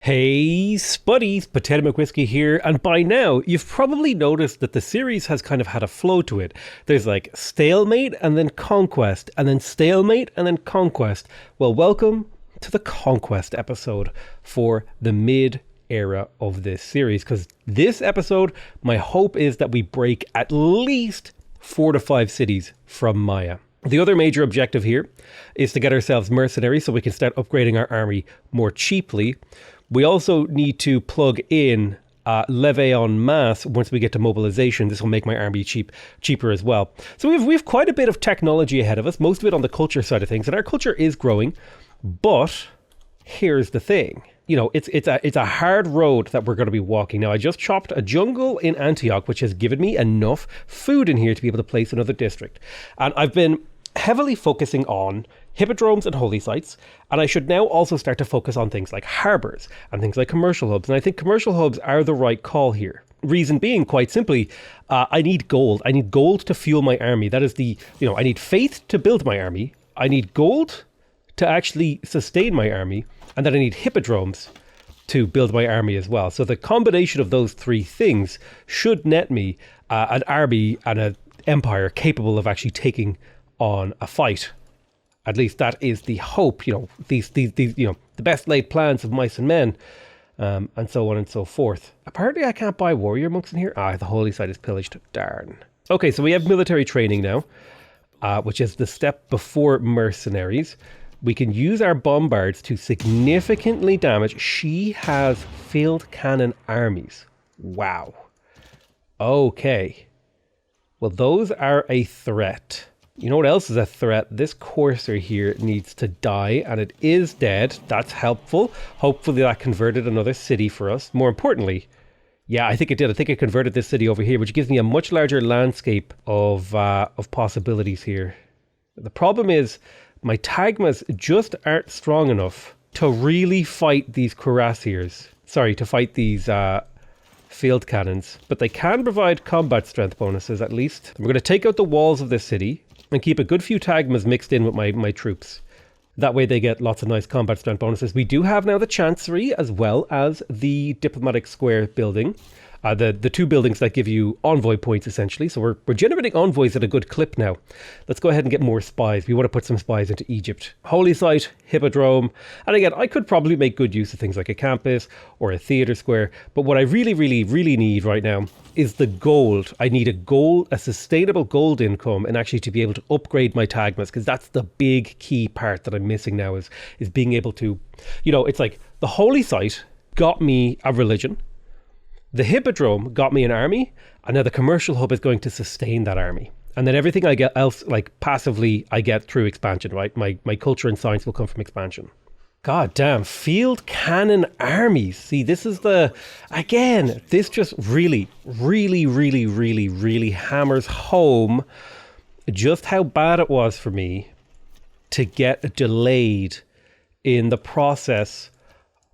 Hey Spuddies, PotatoMcWhiskey here, and by now you've probably noticed that the series has kind of had a flow to it. There's like stalemate and then conquest, and then stalemate and then conquest. Well, welcome to the conquest episode for the mid era of this series, because this episode, my hope is that we break at least 4 to 5 cities from Maya. The other major objective here is to get ourselves mercenaries so we can start upgrading our army more cheaply. We also need to plug in levy en masse once we get to mobilization. This will make my army cheaper as well. So we've quite a bit of technology ahead of us, most of it on the culture side of things, and our culture is growing. But here's the thing. You know, it's a hard road that we're going to be walking. Now, I just chopped a jungle in Antioch, which has given me enough food in here to be able to place another district. And I've been heavily focusing on hippodromes and holy sites, and I should now also start to focus on things like harbors and things like commercial hubs. And I think commercial hubs are the right call here. Reason being, quite simply, I need gold. I need gold to fuel my army. That is I need faith to build my army. I need gold to actually sustain my army. And then I need hippodromes to build my army as well. So the combination of those three things should net me an army and an empire capable of actually taking on a fight. At least that is the hope. These the best laid plans of mice and men, and so on and so forth. Apparently I can't buy warrior monks in here. The holy site is pillaged. Darn. Okay, so we have military training now, which is the step before mercenaries. We can use our bombards to significantly damage. She has field cannon armies. Wow. Okay. Well, those are a threat. You know what else is a threat? This courser here needs to die, and it is dead. That's helpful. Hopefully that converted another city for us. More importantly, yeah, I think it did. I think it converted this city over here, which gives me a much larger landscape of possibilities here. The problem is my Tagmas just aren't strong enough to really fight these cuirassiers. Sorry, to fight these field cannons. But they can provide combat strength bonuses, at least. We're going to take out the walls of this city and keep a good few Tagmas mixed in with my troops. That way they get lots of nice combat strength bonuses. We do have now the Chancery as well as the Diplomatic Square building. The two buildings that give you envoy points, essentially. So we're generating envoys at a good clip now. Let's go ahead and get more spies. We want to put some spies into Egypt. Holy site, hippodrome. And again, I could probably make good use of things like a campus or a theater square. But what I really, really, really need right now is the gold. I need a sustainable gold income, and actually to be able to upgrade my Tagmas, because that's the big key part that I'm missing now is being able to, it's like the holy site got me a religion. The hippodrome got me an army, and now the commercial hub is going to sustain that army. And then everything I get else, like passively, I get through expansion, right? My culture and science will come from expansion. God damn, field cannon armies. See, this is this just really, really, really, really, really hammers home just how bad it was for me to get delayed in the process.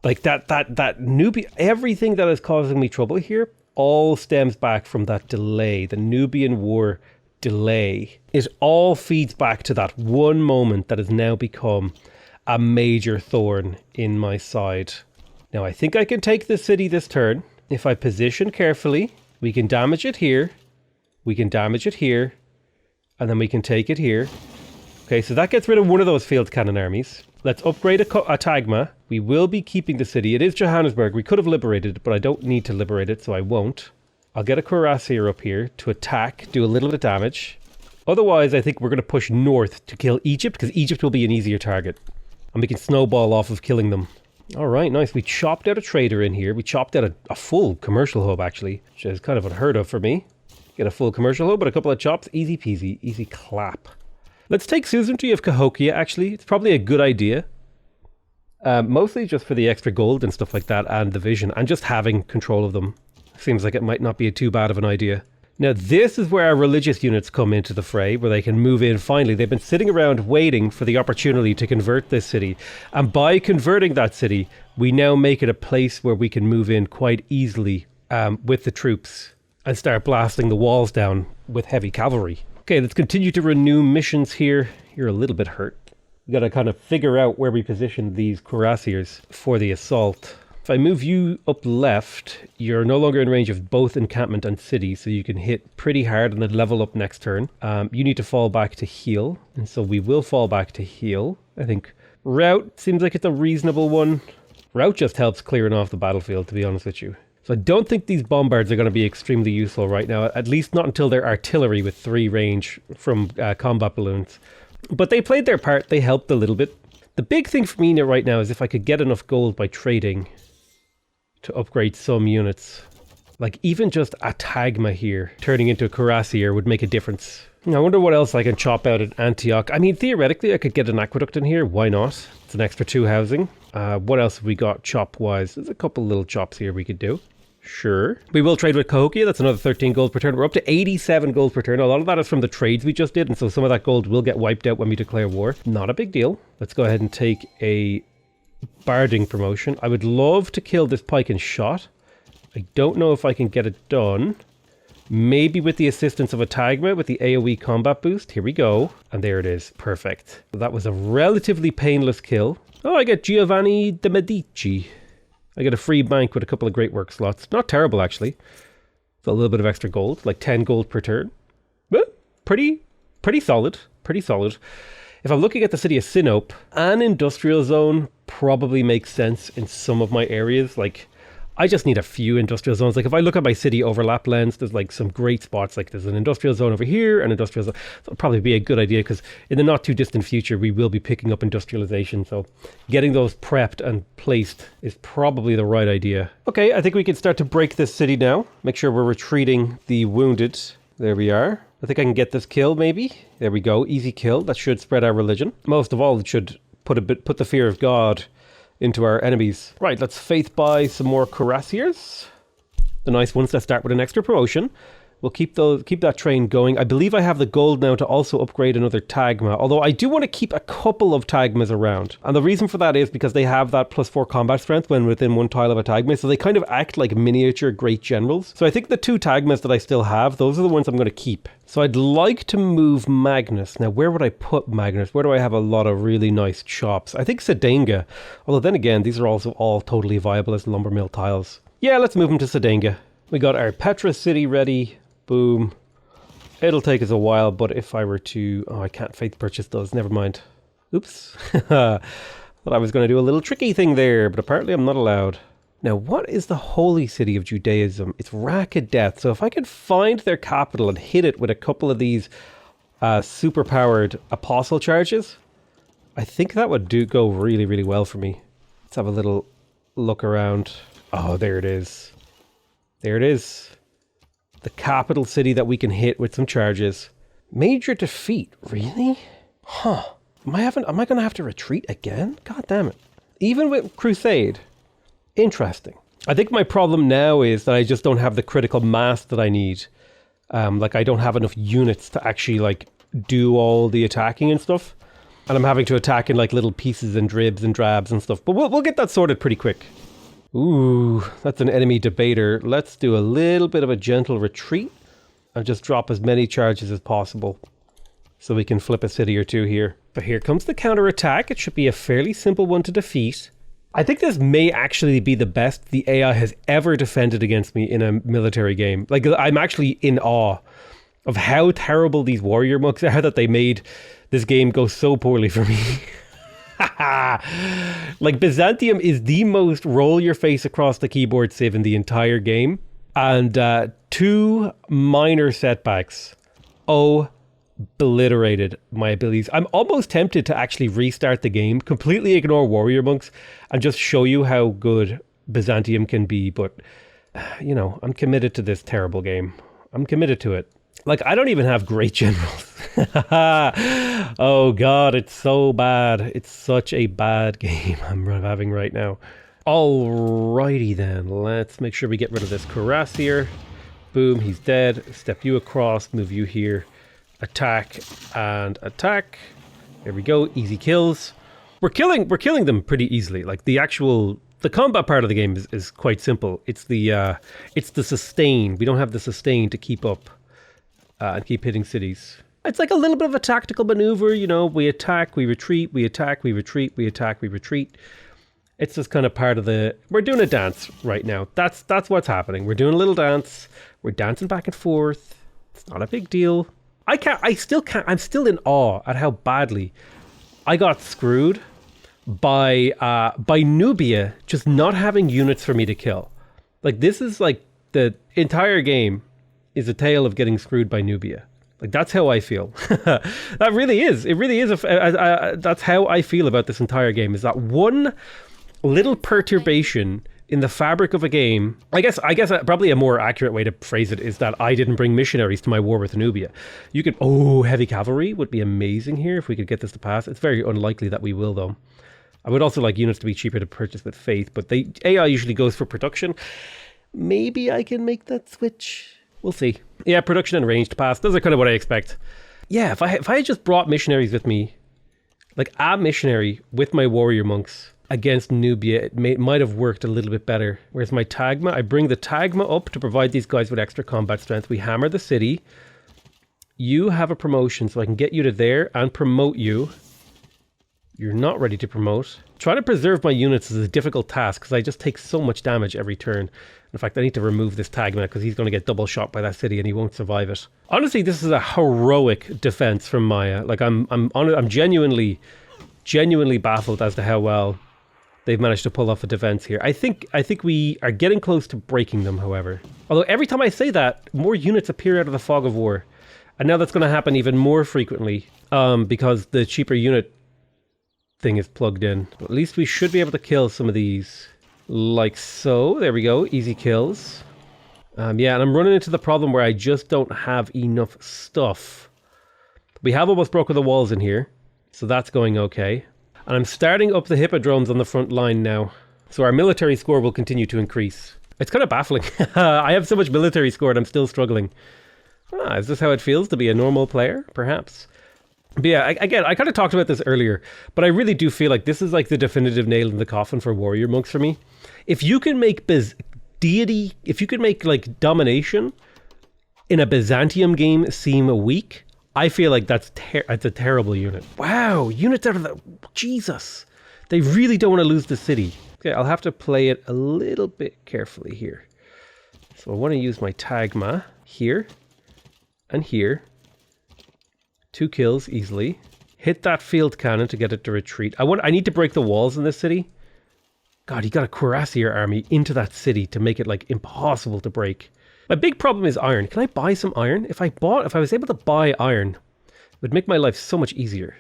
Like that Nubian, everything that is causing me trouble here all stems back from that delay, the Nubian War delay. It all feeds back to that one moment that has now become a major thorn in my side. Now, I think I can take this city this turn. If I position carefully, we can damage it here. We can damage it here. And then we can take it here. Okay, so that gets rid of one of those field cannon armies. Let's upgrade a Tagma. We will be keeping the city. It is Johannesburg. We could have liberated it, but I don't need to liberate it, so I won't. I'll get a cuirassier up here to attack, do a little bit of damage. Otherwise, I think we're going to push north to kill Egypt, because Egypt will be an easier target. And we can snowball off of killing them. All right, nice. We chopped out a trader in here. We chopped out a full commercial hub, actually, which is kind of unheard of for me. Get a full commercial hub, but a couple of chops. Easy peasy, easy clap. Let's take suzerainty of Cahokia, actually. It's probably a good idea. Mostly just for the extra gold and stuff like that, and the vision, and just having control of them. Seems like it might not be too bad of an idea. Now, this is where our religious units come into the fray, where they can move in finally. They've been sitting around waiting for the opportunity to convert this city. And by converting that city, we now make it a place where we can move in quite easily with the troops and start blasting the walls down with heavy cavalry. Okay, let's continue to renew missions here. You're a little bit hurt. We got to kind of figure out where we position these cuirassiers for the assault. If I move you up left, you're no longer in range of both encampment and city, so you can hit pretty hard and then level up next turn. You need to fall back to heal, and so we will fall back to heal. I think route seems like it's a reasonable one. Route just helps clearing off the battlefield, to be honest with you. So I don't think these bombards are going to be extremely useful right now, at least not until they're artillery with 3 range from combat balloons. But they played their part, they helped a little bit. The big thing for me right now is if I could get enough gold by trading to upgrade some units. Like even just a Tagma here turning into a Cuirassier would make a difference. I wonder what else I can chop out at Antioch. I mean, theoretically, I could get an aqueduct in here. Why not? It's an extra 2 housing. What else have we got chop-wise? There's a couple little chops here we could do. Sure. We will trade with Cahokia. That's another 13 gold per turn. We're up to 87 gold per turn. A lot of that is from the trades we just did, and so some of that gold will get wiped out when we declare war. Not a big deal. Let's go ahead and take a barding promotion. I would love to kill this pike and shot. I don't know if I can get it done. Maybe with the assistance of a Tagma with the AoE combat boost. Here we go. And there it is. Perfect. That was a relatively painless kill. Oh, I get Giovanni de Medici. I get a free bank with a couple of great work slots. Not terrible, actually. It's a little bit of extra gold, like 10 gold per turn. But pretty solid. Pretty solid. If I'm looking at the city of Sinope, an industrial zone probably makes sense in some of my areas. Like, I just need a few industrial zones. Like, if I look at my city overlap lens, there's like some great spots. Like, there's an industrial zone over here, an industrial zone. That'll probably be a good idea because in the not too distant future, we will be picking up industrialization. So getting those prepped and placed is probably the right idea. Okay, I think we can start to break this city now. Make sure we're retreating the wounded. There we are. I think I can get this kill, maybe. There we go. Easy kill. That should spread our religion. Most of all, it should put the fear of God into our enemies. Right, let's faith buy some more cuirassiers. The nice ones that start with an extra promotion. We'll keep that train going. I believe I have the gold now to also upgrade another Tagma, although I do want to keep a couple of Tagmas around. And the reason for that is because they have that +4 combat strength when within 1 tile of a Tagma, so they kind of act like miniature great generals. So I think the 2 Tagmas that I still have, those are the ones I'm going to keep. So I'd like to move Magnus. Now, where would I put Magnus? Where do I have a lot of really nice chops? I think Sedenga, although then again, these are also all totally viable as lumber mill tiles. Yeah, let's move them to Sedenga. We got our Petra city ready. Boom. It'll take us a while, but if I were to... Oh, I can't faith purchase those. Never mind. Oops. Thought I was going to do a little tricky thing there, but apparently I'm not allowed. Now, what is the holy city of Judaism? It's Rack-a-Death. So if I could find their capital and hit it with a couple of these super-powered apostle charges, I think that would go really, really well for me. Let's have a little look around. Oh, there it is. There it is. The capital city that we can hit with some charges. Major defeat, really? Huh. Am I going to have to retreat again? God damn it. Even with Crusade. Interesting. I think my problem now is that I just don't have the critical mass that I need. Like I don't have enough units to actually like do all the attacking and stuff. And I'm having to attack in like little pieces and dribs and drabs and stuff. But we'll get that sorted pretty quick. Ooh, that's an enemy debater. Let's do a little bit of a gentle retreat and just drop as many charges as possible so we can flip a city or two here. But here comes the counterattack. It should be a fairly simple one to defeat. I think this may actually be the best the AI has ever defended against me in a military game. Like, I'm actually in awe of how terrible these warrior monks are that they made this game go so poorly for me. Like, Byzantium is the most roll your face across the keyboard civ in the entire game, and 2 minor setbacks obliterated my abilities. I'm almost tempted to actually restart the game, completely ignore warrior monks, and just show you how good Byzantium can be, but you know, I'm committed to this terrible game. I'm committed to it. Like, I don't even have great generals. Oh God, it's so bad. It's such a bad game I'm having right now. Alrighty then, let's make sure we get rid of this Cuirassier. Boom, he's dead. Step you across, move you here. Attack and attack. There we go, easy kills. We're killing them pretty easily. Like the combat part of the game is quite simple. It's the sustain. We don't have the sustain to keep up and keep hitting cities. It's like a little bit of a tactical maneuver, you know. We attack, we retreat, we attack, we retreat, we attack, we retreat. It's just kind of part of the... We're doing a dance right now. That's what's happening. We're doing a little dance. We're dancing back and forth. It's not a big deal. I'm still in awe at how badly I got screwed by Nubia just not having units for me to kill. Like, this is like the entire game is a tale of getting screwed by Nubia. Like, that's how I feel. That really is. It really is. That's how I feel about this entire game, is that one little perturbation in the fabric of a game. I guess probably a more accurate way to phrase it is that I didn't bring missionaries to my war with Nubia. You could, heavy cavalry would be amazing here if we could get this to pass. It's very unlikely that we will, though. I would also like units to be cheaper to purchase with faith, but AI usually goes for production. Maybe I can make that switch. We'll see. Yeah, production and ranged pass. Those are kind of what I expect. Yeah, if I had just brought missionaries with me, like a missionary with my warrior monks against Nubia, it might have worked a little bit better. Where's my Tagma? I bring the Tagma up to provide these guys with extra combat strength. We hammer the city. You have a promotion, so I can get you to there and promote you. You're not ready to promote. Trying to preserve my units is a difficult task because I just take so much damage every turn. In fact, I need to remove this Tagma because he's going to get double shot by that city and he won't survive it. Honestly, this is a heroic defense from Maya. Like, I'm genuinely baffled as to how well they've managed to pull off a defense here. I think we are getting close to breaking them, however. Although every time I say that, more units appear out of the fog of war. And now that's going to happen even more frequently because the cheaper unit thing is plugged in. But at least we should be able to kill some of these. Like so. There we go. Easy kills. Yeah, and I'm running into the problem where I just don't have enough stuff. We have almost broken the walls in here, so that's going okay. And I'm starting up the hippodromes on the front line now. So our military score will continue to increase. It's kind of baffling. I have so much military score and I'm still struggling. Is this how it feels to be a normal player? Perhaps. But yeah, again, I kind of talked about this earlier, but I really do feel like this is like the definitive nail in the coffin for warrior monks for me. If you can make if you can make like domination in a Byzantium game seem weak, I feel like that's a terrible unit. Wow, units out of the... Jesus. They really don't want to lose the city. Okay, I'll have to play it a little bit carefully here. So I want to use my Tagma here and here. 2 kills easily. Hit that field cannon to get it to retreat. I need to break the walls in this city. God, he got a cuirassier army into that city to make it like impossible to break. My big problem is iron. Can I buy some iron? If I was able to buy iron, it would make my life so much easier.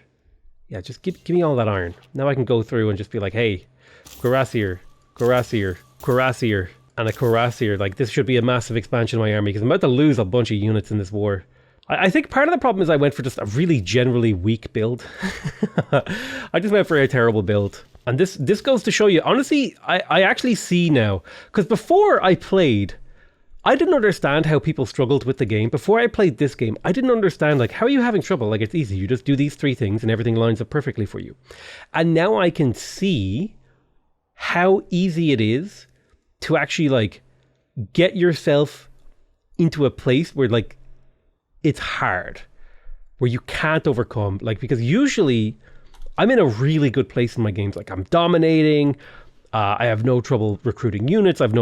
Yeah, just give me all that iron. Now I can go through and just be like, hey, cuirassier, cuirassier, cuirassier, and a cuirassier. Like, this should be a massive expansion of my army because I'm about to lose a bunch of units in this war. I think part of the problem is I went for just a really generally weak build. I just went for a terrible build. And this goes to show you, honestly, I actually see now, because before I played, I didn't understand how people struggled with the game. Before I played this game, I didn't understand, like, how are you having trouble? Like, it's easy. You just do these 3 things and everything lines up perfectly for you. And now I can see how easy it is to actually, like, get yourself into a place where, like, it's hard, where you can't overcome. Like, because usually I'm in a really good place in my games. Like, I'm dominating. I have no trouble recruiting units. I have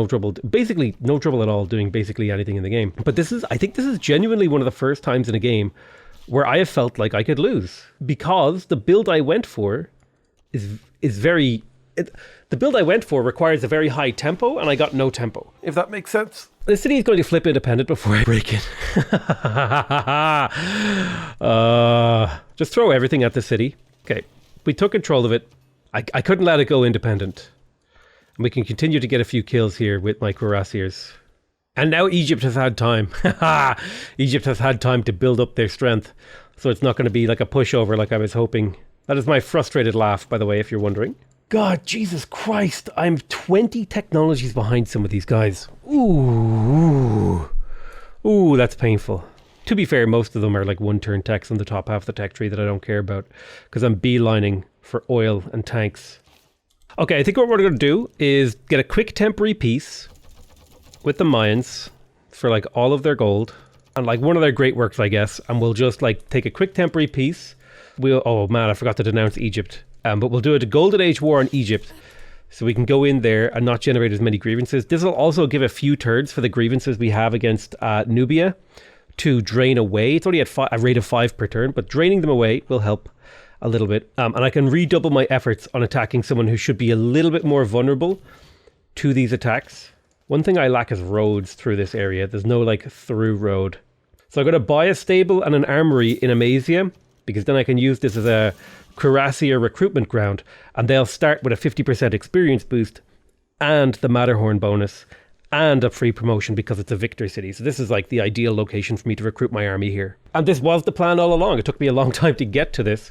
basically no trouble at all doing basically anything in the game. But I think this is genuinely one of the first times in a game where I have felt like I could lose, because the build I went for the build I went for requires a very high tempo, and I got no tempo, if that makes sense. The city is going to flip independent before I break it. Just throw everything at the city. Okay, we took control of it. I couldn't let it go independent. And we can continue to get a few kills here with my cuirassiers. And now Egypt has had time. Egypt has had time to build up their strength. So it's not going to be like a pushover like I was hoping. That is my frustrated laugh, by the way, if you're wondering. God, Jesus Christ, I'm 20 technologies behind some of these guys. Ooh, that's painful. To be fair, most of them are like 1-turn techs on the top half of the tech tree that I don't care about, because I'm beelining for oil and tanks. Okay, I think what we're going to do is get a quick temporary peace with the Mayans for like all of their gold and like one of their great works, I guess, and we'll just like take a quick temporary peace. Oh man, I forgot to denounce Egypt. But we'll do a Golden Age war on Egypt So we can go in there and not generate as many grievances. This will also give a few turns for the grievances we have against Nubia to drain away. It's only at a rate of 5 per turn, but draining them away will help a little bit. And I can redouble my efforts on attacking someone who should be a little bit more vulnerable to these attacks. One thing I lack is roads through this area. There's no like through road. So I'm going to buy a stable and an armory in Amasia, because then I can use this as a cuirassier recruitment ground, and they'll start with a 50% experience boost and the Matterhorn bonus and a free promotion because it's a victor city. So this is like the ideal location for me to recruit my army here. And this was the plan all along. It took me a long time to get to this,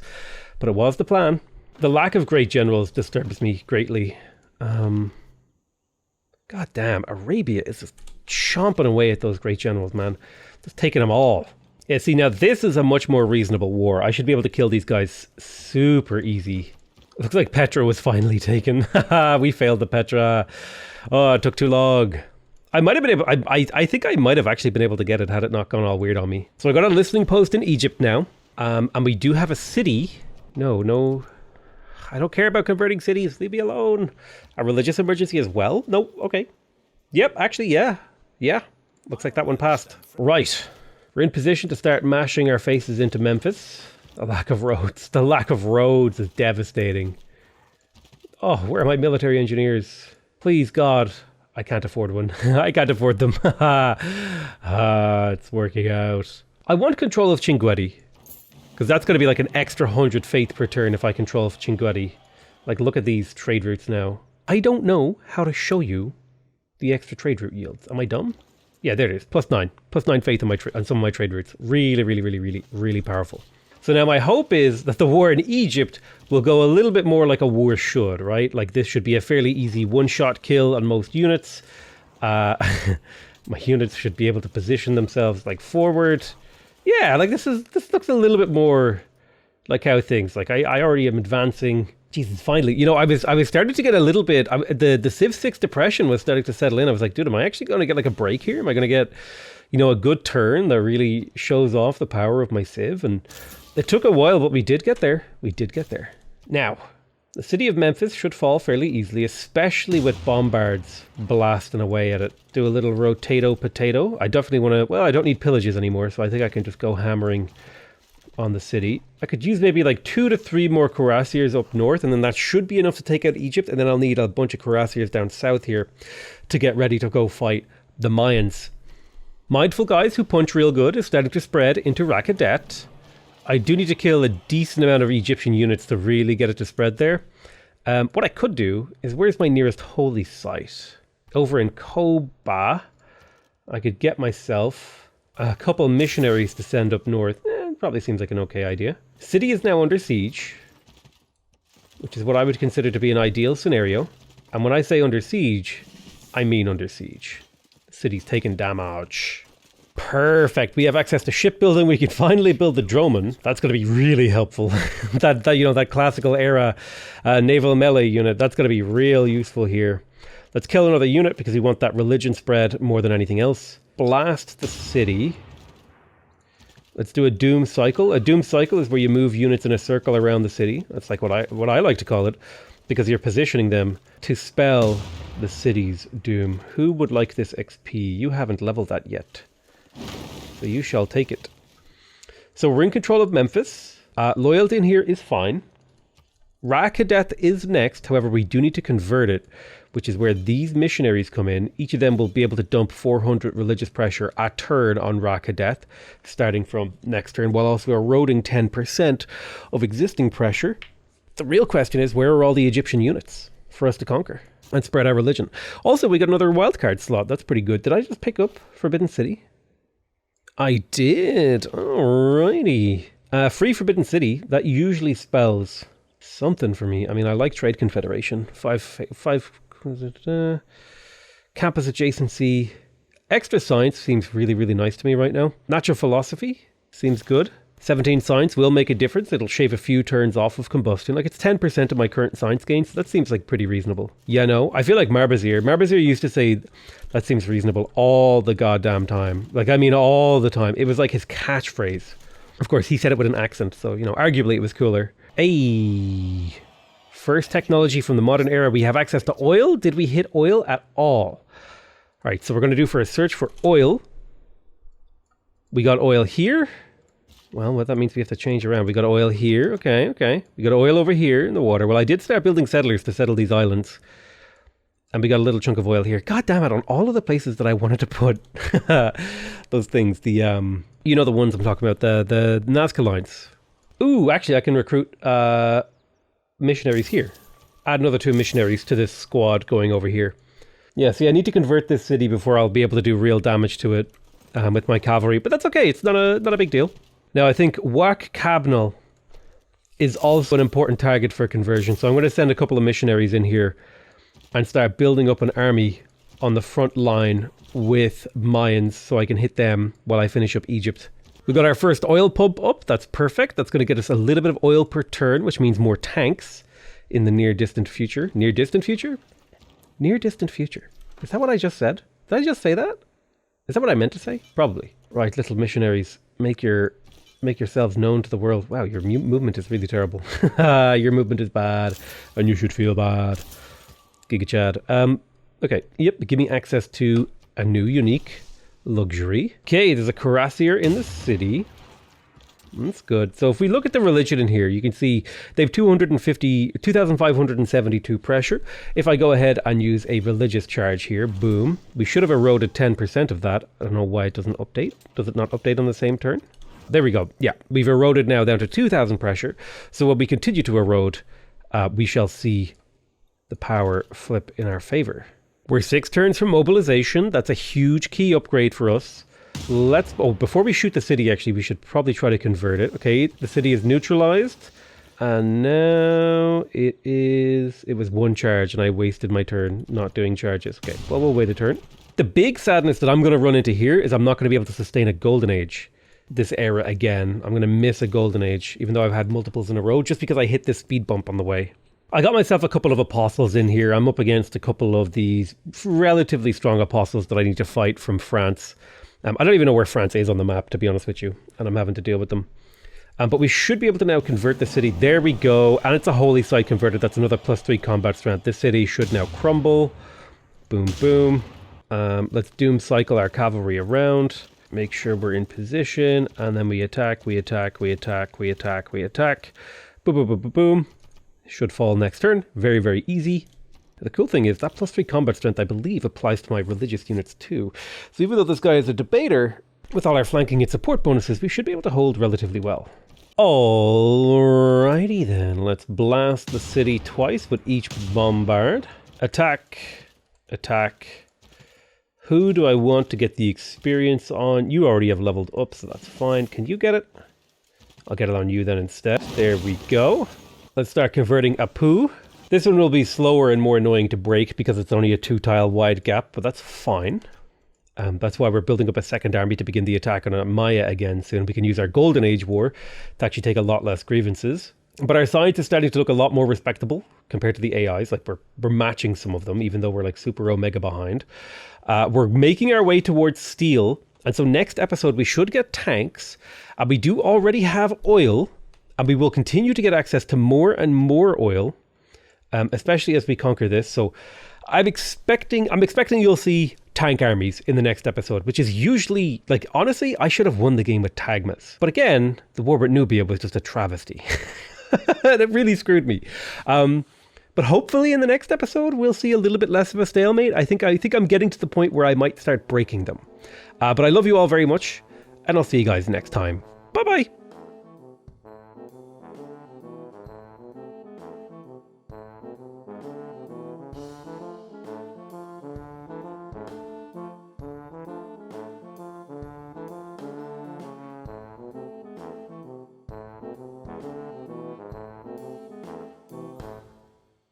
but it was the plan. The lack of great generals disturbs me greatly. God damn, Arabia is just chomping away at those great generals, man. Just taking them all. Yeah, see, now this is a much more reasonable war. I should be able to kill these guys super easy. It looks like Petra was finally taken. Haha, we failed the Petra. Oh, it took too long. I might have been able... I think I might have actually been able to get it had it not gone all weird on me. So I got a listening post in Egypt now. And we do have a city. No. I don't care about converting cities. Leave me alone. A religious emergency as well? No, okay. Yep, actually, yeah. Yeah, looks like that one passed. Right. We're in position to start mashing our faces into Memphis. The lack of roads. The lack of roads is devastating. Oh, where are my military engineers? Please, God. I can't afford one. I can't afford them. It's working out. I want control of Chinguetti, because that's going to be like an extra 100 faith per turn if I control Chinguetti. Like, look at these trade routes now. I don't know how to show you the extra trade route yields. Am I dumb? Yeah, there it is. +9. +9 faith on some of my trade routes. Really powerful. So now my hope is that the war in Egypt will go a little bit more like a war should, right? Like this should be a fairly easy one-shot kill on most units. My units should be able to position themselves like forward. Yeah, like this looks a little bit more like how things, like I already am advancing. Jesus, finally, you know, I was starting to get a little bit, the Civ 6 depression was starting to settle in. I was like, dude, am I actually going to get like a break here? Am I going to get, you know, a good turn that really shows off the power of my Civ? And it took a while, but we did get there. We did get there. Now, the city of Memphis should fall fairly easily, especially with bombards blasting away at it. Do a little potato. I definitely want to, well, I don't need pillages anymore, so I think I can just go hammering on the city. I could use maybe like 2 to 3 more cuirassiers up north, and then that should be enough to take out Egypt, and then I'll need a bunch of cuirassiers down south here to get ready to go fight the Mayans. Mindful guys who punch real good is starting to spread into Rakadet. I do need to kill a decent amount of Egyptian units to really get it to spread there. What I could do is, where's my nearest holy site? Over in Koba. I could get myself a couple missionaries to send up north. Probably seems like an okay idea. City is now under siege, which is what I would consider to be an ideal scenario. And when I say under siege, I mean under siege. The city's taking damage. Perfect. We have access to shipbuilding. We can finally build the Droman. That's going to be really helpful. that you know, that classical era naval melee unit. That's going to be real useful here. Let's kill another unit because we want that religion spread more than anything else. Blast the city. Let's do a doom cycle. A doom cycle is where you move units in a circle around the city. That's like what I like to call it, because you're positioning them to spell the city's doom. Who would like this XP? You haven't leveled that yet, so you shall take it. So we're in control of Memphis. Loyalty in here is fine. Rakadeth is next. However, we do need to convert it, which is where these missionaries come in. Each of them will be able to dump 400 religious pressure a turn on Rakadeth, starting from next turn, while also eroding 10% of existing pressure. The real question is, where are all the Egyptian units for us to conquer and spread our religion? Also, we got another wildcard slot. That's pretty good. Did I just pick up Forbidden City? I did. Alrighty. Free Forbidden City. That usually spells something for me. I mean, I like Trade Confederation. Five campus adjacency. Extra science seems really nice to me right now. Natural philosophy seems good. 17 science will make a difference. It'll shave a few turns off of combustion. Like, it's 10% of my current science gains. So that seems like pretty reasonable. Yeah, no, I feel like Marbazir used to say that seems reasonable all the goddamn time. Like, I mean, all the time. It was like his catchphrase. Of course, he said it with an accent, so, you know, arguably it was cooler. Hey, First technology from the modern era. We have access to oil. Did we hit oil at all? All right, so we're going to do for a search for oil. We got oil here. Well, what that means we have to change around. We got oil here. Okay, okay. We got oil over here in the water. Well, I did start building settlers to settle these islands. And we got a little chunk of oil here. God damn it, on all of the places that I wanted to put those things. The, you know the ones I'm talking about, the Nazca lines. Ooh, actually I can recruit missionaries here. Add another 2 missionaries to this squad going over here. Yeah, see, I need to convert this city before I'll be able to do real damage to it with my cavalry. But that's okay, it's not a big deal. Now, I think Wak Cabnal is also an important target for conversion. So I'm going to send a couple of missionaries in here and start building up an army on the front line with Mayans so I can hit them while I finish up Egypt. We got our first oil pump up. That's perfect. That's going to get us a little bit of oil per turn, which means more tanks in the near-distant future. Near-distant future? Near-distant future. Is that what I just said? Did I just say that? Is that what I meant to say? Probably. Right, little missionaries, make yourselves known to the world. Wow, your movement is really terrible. Your movement is bad, and you should feel bad. Giga Chad. Okay, yep, give me access to a new unique luxury. Okay, there's a cuirassier in the city. That's good. So if we look at the religion in here, you can see they've 2,572 pressure. If I go ahead and use a religious charge here, boom, we should have eroded 10% of that. I don't know why it doesn't update. Does it not update on the same turn? There we go. Yeah, we've eroded now down to 2,000 pressure. So when we continue to erode, we shall see the power flip in our favor. We're 6 turns from mobilization. That's a huge key upgrade for us. Before we shoot the city, actually, we should probably try to convert it. Okay, the city is neutralized. And now it was 1 charge and I wasted my turn not doing charges. Okay, well, we'll wait a turn. The big sadness that I'm going to run into here is I'm not going to be able to sustain a golden age this era again. I'm going to miss a golden age, even though I've had multiples in a row, just because I hit this speed bump on the way. I got myself a couple of apostles in here. I'm up against a couple of these relatively strong apostles that I need to fight from France. I don't even know where France is on the map, to be honest with you, and I'm having to deal with them. But we should be able to now convert the city. There we go. And it's a holy site converted. That's another +3 combat strength. This city should now crumble. Boom, boom. Let's doom cycle our cavalry around. Make sure we're in position. And then we attack, we attack, we attack, we attack, we attack. Boom, boom, boom, boom, boom. Should fall next turn. Very, very easy. The cool thing is that +3 combat strength, I believe, applies to my religious units too. So even though this guy is a debater, with all our flanking and support bonuses, we should be able to hold relatively well. Alrighty then, let's blast the city twice with each bombard. Attack, attack. Who do I want to get the experience on? You already have leveled up, so that's fine. Can you get it? I'll get it on you then instead. There we go. Let's start converting Apu. This one will be slower and more annoying to break because it's only a 2-tile wide gap, but that's fine. That's why we're building up a second army to begin the attack on Maya again soon. We can use our Golden Age War to actually take a lot less grievances. But our science is starting to look a lot more respectable compared to the AIs. Like we're matching some of them, even though we're like super omega behind. We're making our way towards steel. And so next episode, we should get tanks. We do already have oil, and we will continue to get access to more and more oil, especially as we conquer this. So I'm expecting you'll see tank armies in the next episode, which is usually, like, honestly, I should have won the game with Tagmas. But again, the war with Nubia was just a travesty. It really screwed me. But hopefully in the next episode, we'll see a little bit less of a stalemate. I think I'm getting to the point where I might start breaking them. But I love you all very much, and I'll see you guys next time. Bye-bye.